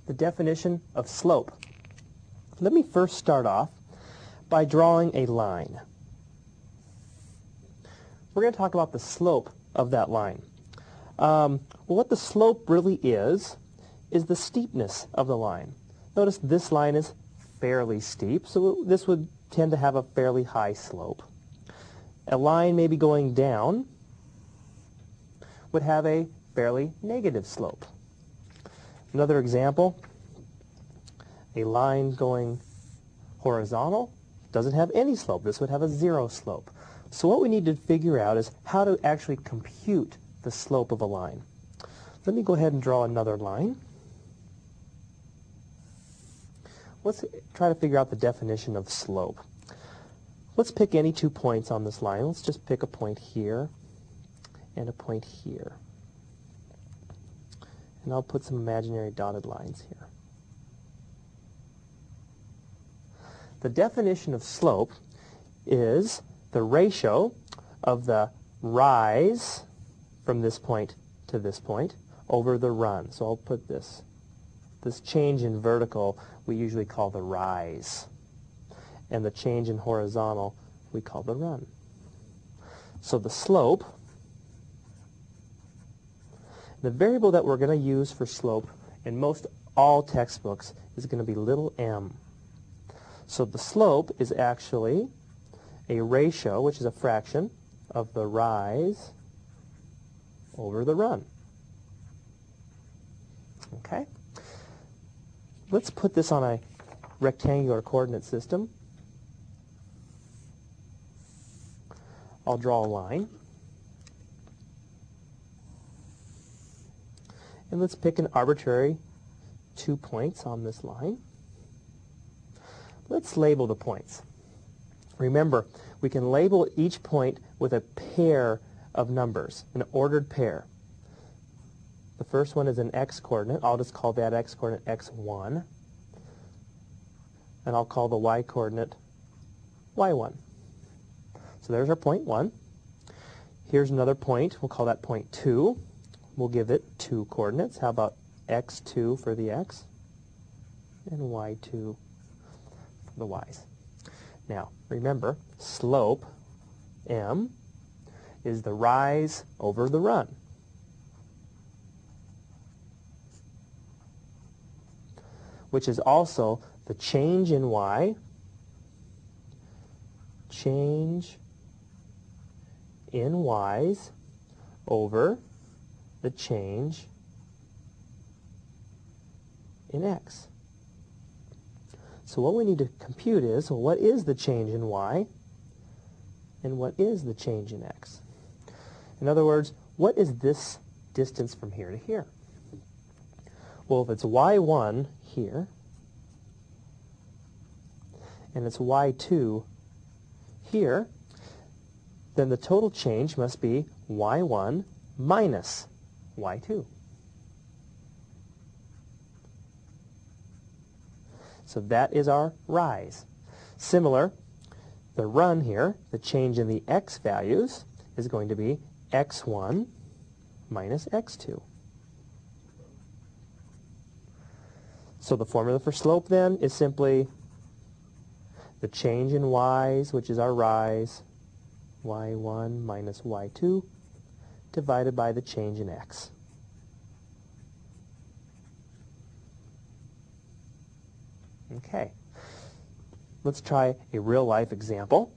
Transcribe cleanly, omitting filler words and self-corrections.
the definition of slope. Let me first start off by drawing a line. We're going to talk about the slope of that line. Well, what the slope really is the steepness of the line. Notice this line is fairly steep, so this would tend to have a fairly high slope. A line maybe going down would have a fairly negative slope. Another example, a line going horizontal doesn't have any slope. This would have a zero slope. So what we need to figure out is how to actually compute the slope of a line. Let me go ahead and draw another line. Let's try to figure out the definition of slope. Let's pick any 2 points on this line. Let's just pick a point here and a point here. And I'll put some imaginary dotted lines here. The definition of slope is the ratio of the rise from this point to this point over the run. So I'll put this change in vertical we usually call the rise, and the change in horizontal we call the run. So the slope, the variable that we're going to use for slope in most all textbooks is going to be little m. So the slope is actually a ratio, which is a fraction, of the rise over the run. Okay? Let's put this on a rectangular coordinate system. I'll draw a line. And let's pick an arbitrary 2 points on this line. Let's label the points. Remember, we can label each point with a pair of numbers, an ordered pair. The first one is an x-coordinate. I'll just call that x-coordinate x1. And I'll call the y-coordinate y1. So there's our point 1. Here's another point. We'll call that point 2. We'll give it 2 coordinates. How about x2 for the x and y2 for the y's? Now, remember, slope, m, is the rise over the run. Which is also the change in y, change in y's over the change in x. So what we need to compute is, well, what is the change in y and what is the change in x? In other words, what is this distance from here to here? Well, if it's y1 here, and it's y2 here, then the total change must be y1 minus y2. So that is our rise. Similar, the run here, the change in the x values, is going to be x1 minus x2. So the formula for slope then is simply the change in y's, which is our rise, y1 minus y2, divided by the change in x. Okay. Let's try a real-life example.